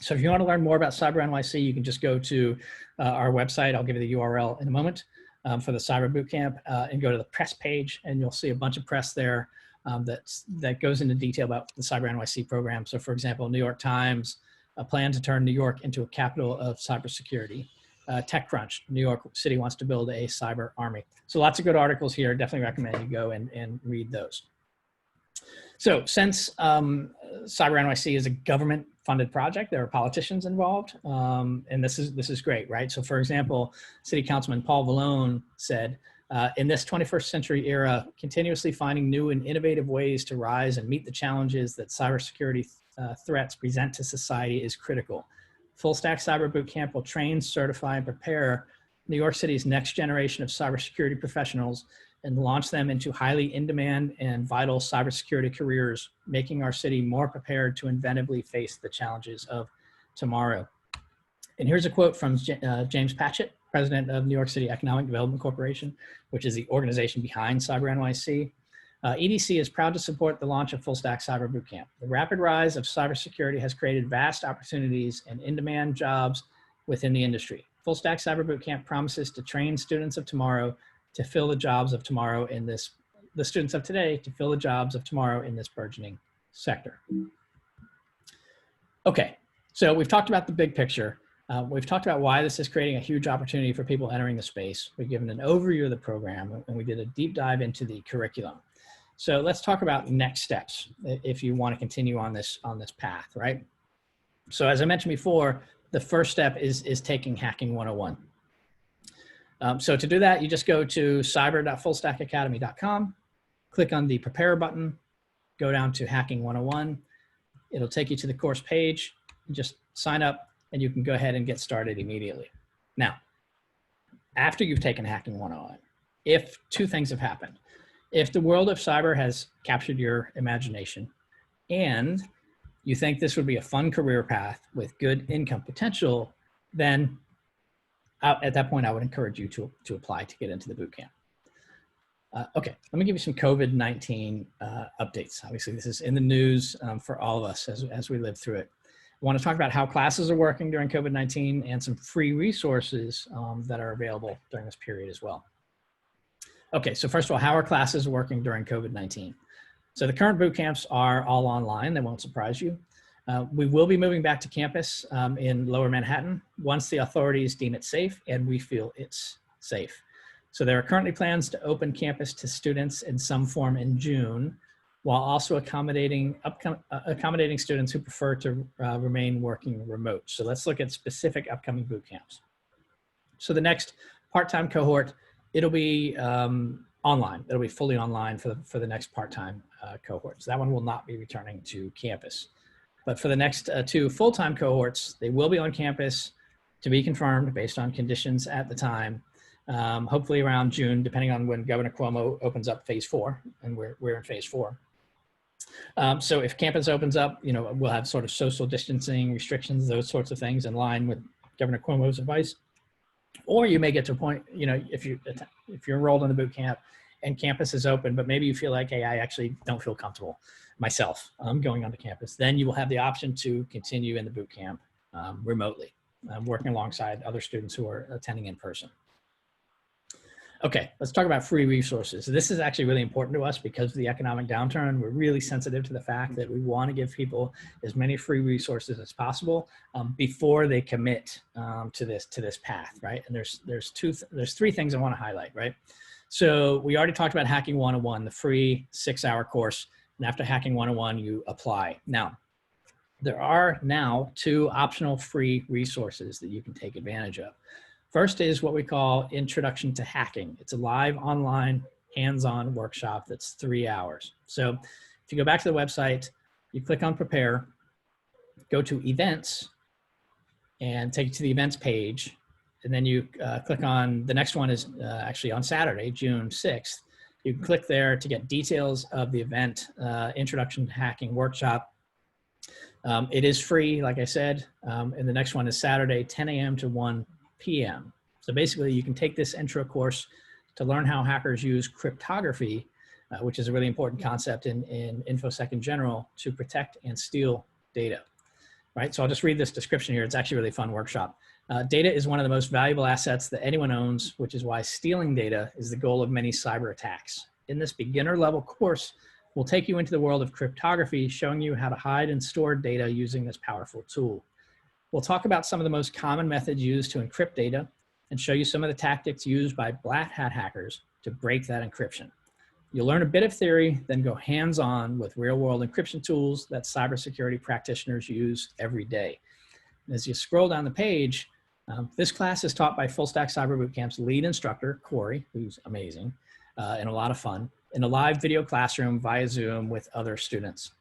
So if you want to learn more about Cyber NYC, you can just go to our website. I'll give you the URL in a moment for the Cyber Bootcamp, and go to the press page, and you'll see a bunch of press there that goes into detail about the Cyber NYC program. So for example, New York Times, a plan to turn New York into a capital of cybersecurity. TechCrunch, New York City wants to build a cyber army. So lots of good articles here. Definitely recommend you go and read those. So since Cyber NYC is a government-funded project, there are politicians involved, and this is great, right? So for example, City Councilman Paul Vallone said, in this 21st century era, continuously finding new and innovative ways to rise and meet the challenges that cybersecurity threats present to society is critical. Fullstack Cyber Bootcamp will train, certify, and prepare New York City's next generation of cybersecurity professionals and launch them into highly in-demand and vital cybersecurity careers, making our city more prepared to inventively face the challenges of tomorrow. And here's a quote from James Paget, president of New York City Economic Development Corporation, which is the organization behind Cyber NYC. EDC is proud to support the launch of Fullstack Cyber Bootcamp. The rapid rise of cybersecurity has created vast opportunities and in-demand jobs within the industry. Fullstack Cyber Bootcamp promises to train students of tomorrow to fill the jobs of tomorrow in this, the students of today to fill the jobs of tomorrow in this burgeoning sector. Okay, so we've talked about the big picture. We've talked about why this is creating a huge opportunity for people entering the space. We've given an overview of the program, and we did a deep dive into the curriculum. So let's talk about next steps if you want to continue on this path, right? So as I mentioned before, the first step is taking Hacking 101. So to do that, you just go to cyber.fullstackacademy.com, click on the Prepare button, go down to Hacking 101. It'll take you to the course page. You just sign up, and you can go ahead and get started immediately. Now, after you've taken Hacking 101, if two things have happened, if the world of cyber has captured your imagination and you think this would be a fun career path with good income potential, then at that point, I would encourage you to apply to get into the bootcamp. Okay, let me give you some COVID-19 updates. Obviously, this is in the news for all of us as we live through it. I want to talk about how classes are working during COVID-19 and some free resources that are available during this period as well. Okay, so first of all, how are classes working during COVID-19? So the current boot camps are all online. They won't surprise you. We will be moving back to campus in Lower Manhattan once the authorities deem it safe and we feel it's safe. So there are currently plans to open campus to students in some form in June, while also accommodating students who prefer to remain working remote. So let's look at specific upcoming boot camps. So the next part-time cohort, it'll be online. It'll be fully online for the next part-time cohort. So that one will not be returning to campus. But for the next two full-time cohorts, they will be on campus to be confirmed based on conditions at the time, hopefully around June, depending on when Governor Cuomo opens up phase 4, and we're in phase 4. So if campus opens up, you know, we'll have sort of social distancing restrictions, those sorts of things in line with Governor Cuomo's advice. Or you may get to a point, you know, if you're enrolled in the boot camp and campus is open, but maybe you feel like, hey, I actually don't feel comfortable myself going onto campus, then you will have the option to continue in the boot camp remotely, working alongside other students who are attending in person. Okay, let's talk about free resources. This is actually really important to us because of the economic downturn. We're really sensitive to the fact that we want to give people as many free resources as possible before they commit to this path, right? And there's three things I want to highlight, right? So we already talked about Hacking 101, the free 6-hour course, and after Hacking 101, you apply. Now, there are now 2 optional free resources that you can take advantage of. First is what we call Introduction to Hacking. It's a live online hands-on workshop that's 3 hours. So if you go back to the website, you click on Prepare, go to Events, and take you to the events page. And then you click on, the next one is actually on Saturday, June 6th. You can click there to get details of the event, Introduction to Hacking workshop. It is free, like I said, and the next one is Saturday, 10 a.m. to 1 p.m. So basically you can take this intro course to learn how hackers use cryptography, which is a really important concept in InfoSec in general, to protect and steal data, right? So I'll just read this description here. It's actually a really fun workshop. Data is one of the most valuable assets that anyone owns, which is why stealing data is the goal of many cyber attacks. In this beginner level course, we'll take you into the world of cryptography, showing you how to hide and store data using this powerful tool. We'll talk about some of the most common methods used to encrypt data and show you some of the tactics used by black hat hackers to break that encryption. You'll learn a bit of theory, then go hands-on with real-world encryption tools that cybersecurity practitioners use every day. And as you scroll down the page, this class is taught by Fullstack Cyber Bootcamp's lead instructor, Corey, who's amazing, and a lot of fun, in a live video classroom via Zoom with other students.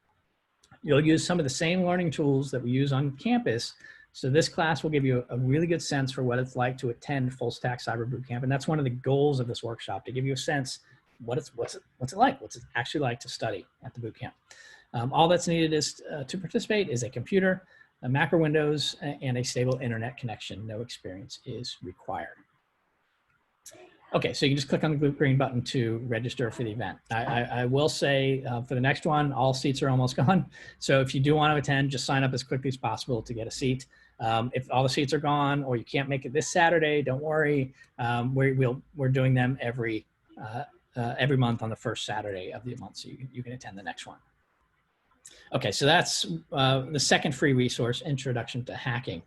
You'll use some of the same learning tools that we use on campus So this class will give you a really good sense for what it's like to attend Fullstack Cyber Bootcamp. And that's one of the goals of this workshop, to give you a sense what's it like, what's it actually like to study at the bootcamp. All that's needed is to participate is a computer, a Mac or Windows, and a stable internet connection. No experience is required. Okay, so you can just click on the green button to register for the event. I will say for the next one, all seats are almost gone. So if you do want to attend, just sign up as quickly as possible to get a seat. If all the seats are gone or you can't make it this Saturday, don't worry. We're doing them every month on the first Saturday of the month, so you can attend the next one. Okay, so that's the second free resource, Introduction to Hacking.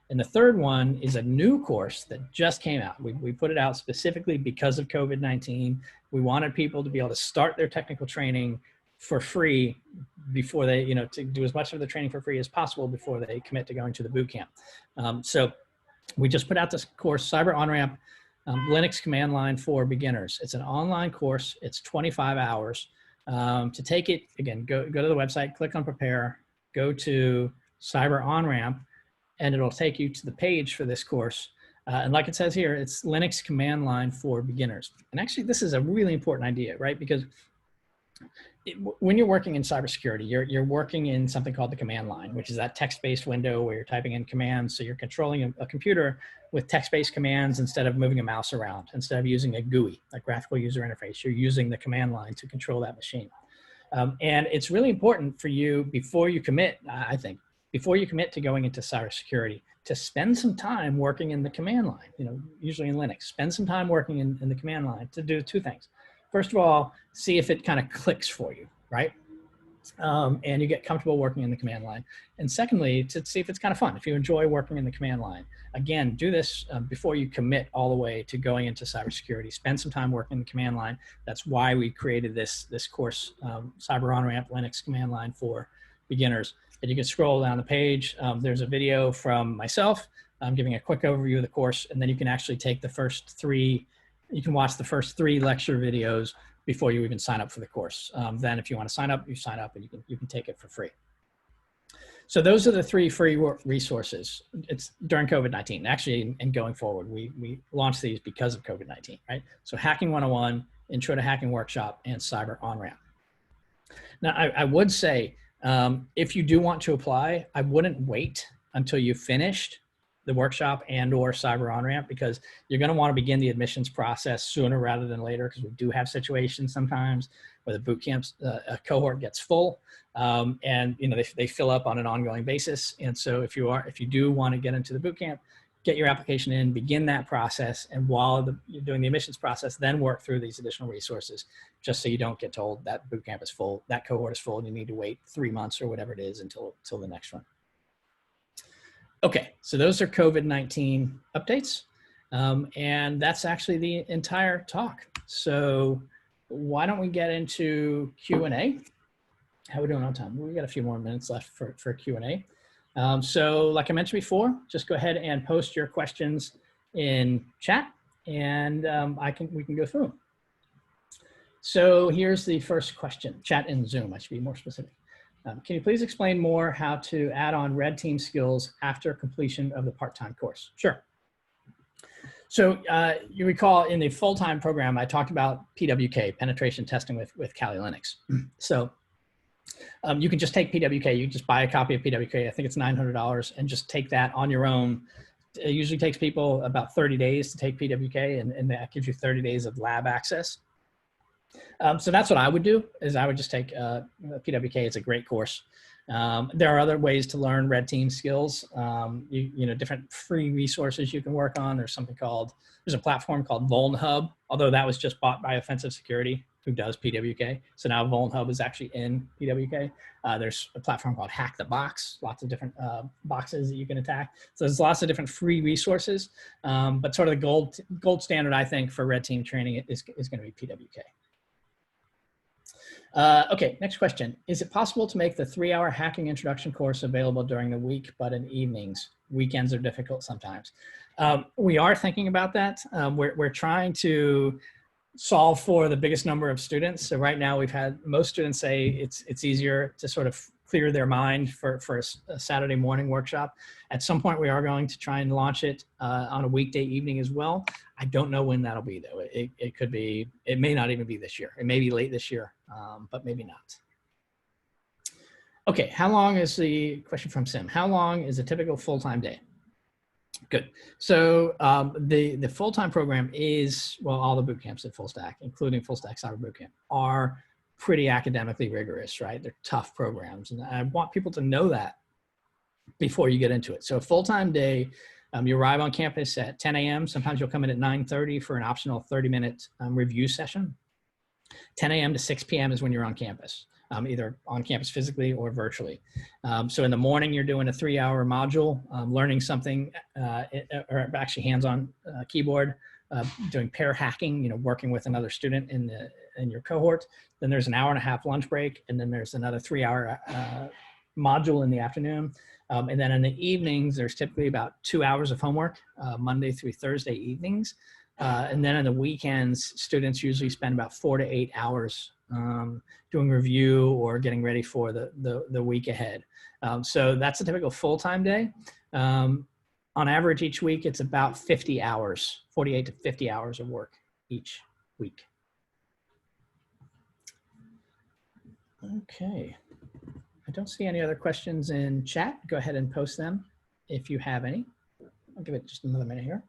And the third one is a new course that just came out. We put it out specifically because of COVID-19. We wanted people to be able to start their technical training for free before they, to do as much of the training for free as possible before they commit to going to the bootcamp. So we just put out this course, Cyber Onramp, Linux Command Line for Beginners. It's an online course. It's 25 hours. To take it, again, go to the website, click on Prepare, go to Cyber Onramp, and it'll take you to the page for this course. And like it says here, it's Linux Command Line for Beginners. And actually, this is a really important idea, right? Because when you're working in cybersecurity, you're working in something called the command line, which is that text-based window where you're typing in commands. So you're controlling a computer with text-based commands instead of moving a mouse around. Instead of using a GUI, a graphical user interface, you're using the command line to control that machine. And it's really important for you, before you commit, I think, before you commit to going into cybersecurity, to spend some time working in the command line, usually in Linux, spend some time working in the command line to do two things. First of all, see if it kind of clicks for you, right? And you get comfortable working in the command line. And secondly, to see if it's kind of fun, if you enjoy working in the command line. Again, do this before you commit all the way to going into cybersecurity. Spend some time working in the command line. That's why we created this course, Cyber Onramp Linux Command Line for Beginners. And you can scroll down the page. There's a video from myself giving a quick overview of the course, and then you can actually take the first three, you can watch the first 3 lecture videos before you even sign up for the course. Then if you want to sign up, you sign up and you can take it for free. So those are the 3 free resources. It's during COVID-19, actually, and going forward, we launched these because of COVID-19, right? So Hacking 101, Intro to Hacking Workshop, and Cyber Onramp. Now, I would say, if you do want to apply, I wouldn't wait until you've finished the workshop and or Cyber Onramp, because you're going to want to begin the admissions process sooner rather than later, because we do have situations sometimes where the bootcamps, a cohort gets full, and they fill up on an ongoing basis. And so if you do want to get into the bootcamp, get your application in, begin that process, and while you're doing the admissions process, then work through these additional resources, just so you don't get told that bootcamp is full, that cohort is full, and you need to wait 3 months or whatever it is until the next one. Okay, so those are COVID-19 updates, and that's actually the entire talk. So why don't we get into Q&A? How are we doing on time? We got a few more minutes left for Q&A. So like I mentioned before, just go ahead and post your questions in chat, and we can go through them. So here's the first question, chat in Zoom, I should be more specific. Can you please explain more how to add on red team skills after completion of the part-time course? Sure. So you recall in the full-time program, I talked about PWK, penetration testing with Kali Linux. So you can just take PWK, you just buy a copy of PWK, I think it's $900, and just take that on your own. It usually takes people about 30 days to take PWK, and that gives you 30 days of lab access. So that's what I would do, is I would just take PWK. It's a great course. There are other ways to learn red team skills. Different free resources you can work on. There's a platform called VulnHub, although that was just bought by Offensive Security, who does PWK. So now VulnHub is actually in PWK. There's a platform called Hack the Box, lots of different boxes that you can attack. So there's lots of different free resources, but sort of the gold standard, I think, for red team training is going to be PWK. Okay, next question. Is it possible to make the 3-hour hacking introduction course available during the week, but in evenings? Weekends are difficult sometimes. We are thinking about that. We're trying to solve for the biggest number of students. So right now we've had most students say it's easier to sort of clear their mind for a Saturday morning workshop. At some point, we are going to try and launch it on a weekday evening as well. I don't know when that'll be, though. It could be, it may not even be this year. It may be late this year, but maybe not. Okay, how long is the question from Sim? How long is a typical full-time day? Good. So the full-time program is, well, all the boot camps at Fullstack, including Fullstack Cyber Bootcamp, are pretty academically rigorous, right? They're tough programs. And I want people to know that before you get into it. So a full-time day, you arrive on campus at 10 a.m. Sometimes you'll come in at 9:30 for an optional 30-minute review session. 10 a.m. to 6 p.m. is when you're on campus. Either on campus physically or virtually. So in the morning, you're doing a 3-hour module, learning something, or actually hands-on keyboard, doing pair hacking, working with another student in your cohort. Then there's an 1.5-hour lunch break, and then there's another 3-hour module in the afternoon. And then in the evenings, there's typically about 2 hours of homework, Monday through Thursday evenings. And then on the weekends, students usually spend about 4 to 8 hours doing review or getting ready for the week ahead. So that's a typical full-time day. On average, each week, it's about 50 hours, 48 to 50 hours of work each week. Okay. I don't see any other questions in chat. Go ahead and post them if you have any. I'll give it just another minute here.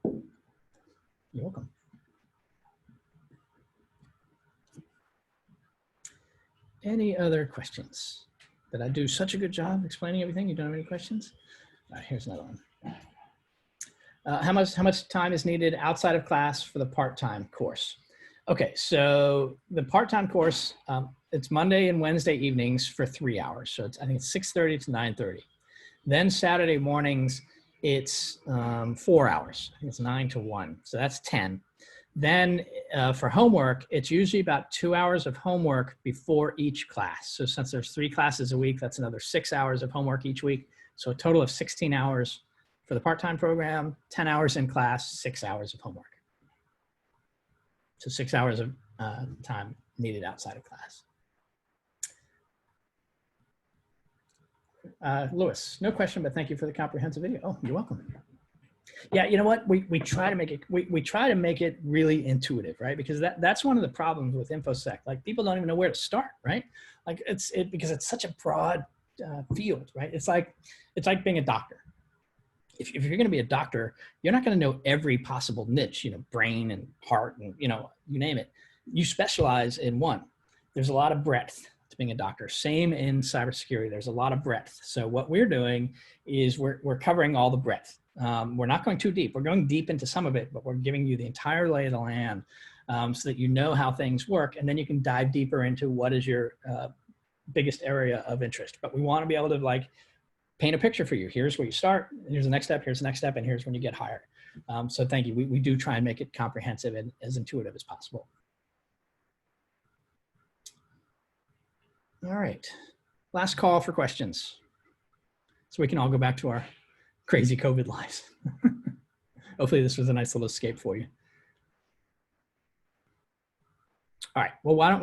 You're welcome. Any other questions? Did I do such a good job explaining everything? You don't have any questions? All right, here's another one. How much time is needed outside of class for the part-time course? Okay, so the part-time course, it's Monday and Wednesday evenings for 3 hours. So I think it's 6:30 to 9:30. Then Saturday mornings, it's 4 hours. I think it's 9 to 1. So that's 10. Then for homework, it's usually about 2 hours of homework before each class. So since there's 3 classes a week, that's another 6 hours of homework each week. So a total of 16 hours for the part-time program, 10 hours in class, 6 hours of homework. So 6 hours of time needed outside of class. Lewis, no question, but thank you for the comprehensive video. Oh, you're welcome. Yeah, you know what? We try to make it. We try to make it really intuitive, right? Because that's one of the problems with InfoSec. Like people don't even know where to start, right? Like because it's such a broad field, right? It's like being a doctor. If you're going to be a doctor, you're not going to know every possible niche, brain and heart and you name it. You specialize in one. There's a lot of breadth to being a doctor. Same in cybersecurity. There's a lot of breadth. So what we're doing is we're covering all the breadth. We're not going too deep. We're going deep into some of it, but we're giving you the entire lay of the land so that you know how things work, and then you can dive deeper into what is your biggest area of interest. But we want to be able to paint a picture for you. Here's where you start. Here's the next step. Here's the next step, and here's when you get hired. So thank you. We do try and make it comprehensive and as intuitive as possible. All right. Last call for questions, so we can all go back to our crazy COVID lives. Hopefully this was a nice little escape for you. All right, well, why don't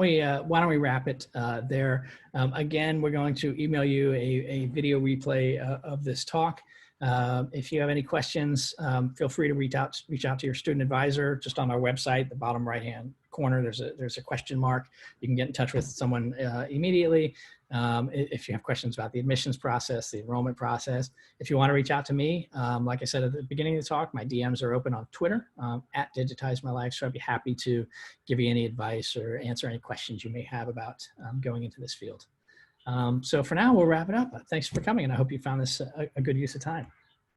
we wrap it there. Again, we're going to email you a video replay of this talk. If you have any questions, feel free to reach out to your student advisor. Just on our website, the bottom right-hand corner, there's a question mark. You can get in touch with someone immediately. If you have questions about the admissions process, the enrollment process. If you want to reach out to me, like I said at the beginning of the talk, my DMs are open on Twitter, at Digitize My Life. So I'd be happy to give you any advice or answer any questions you may have about going into this field. So for now, we'll wrap it up. Thanks for coming, and I hope you found this a good use of time.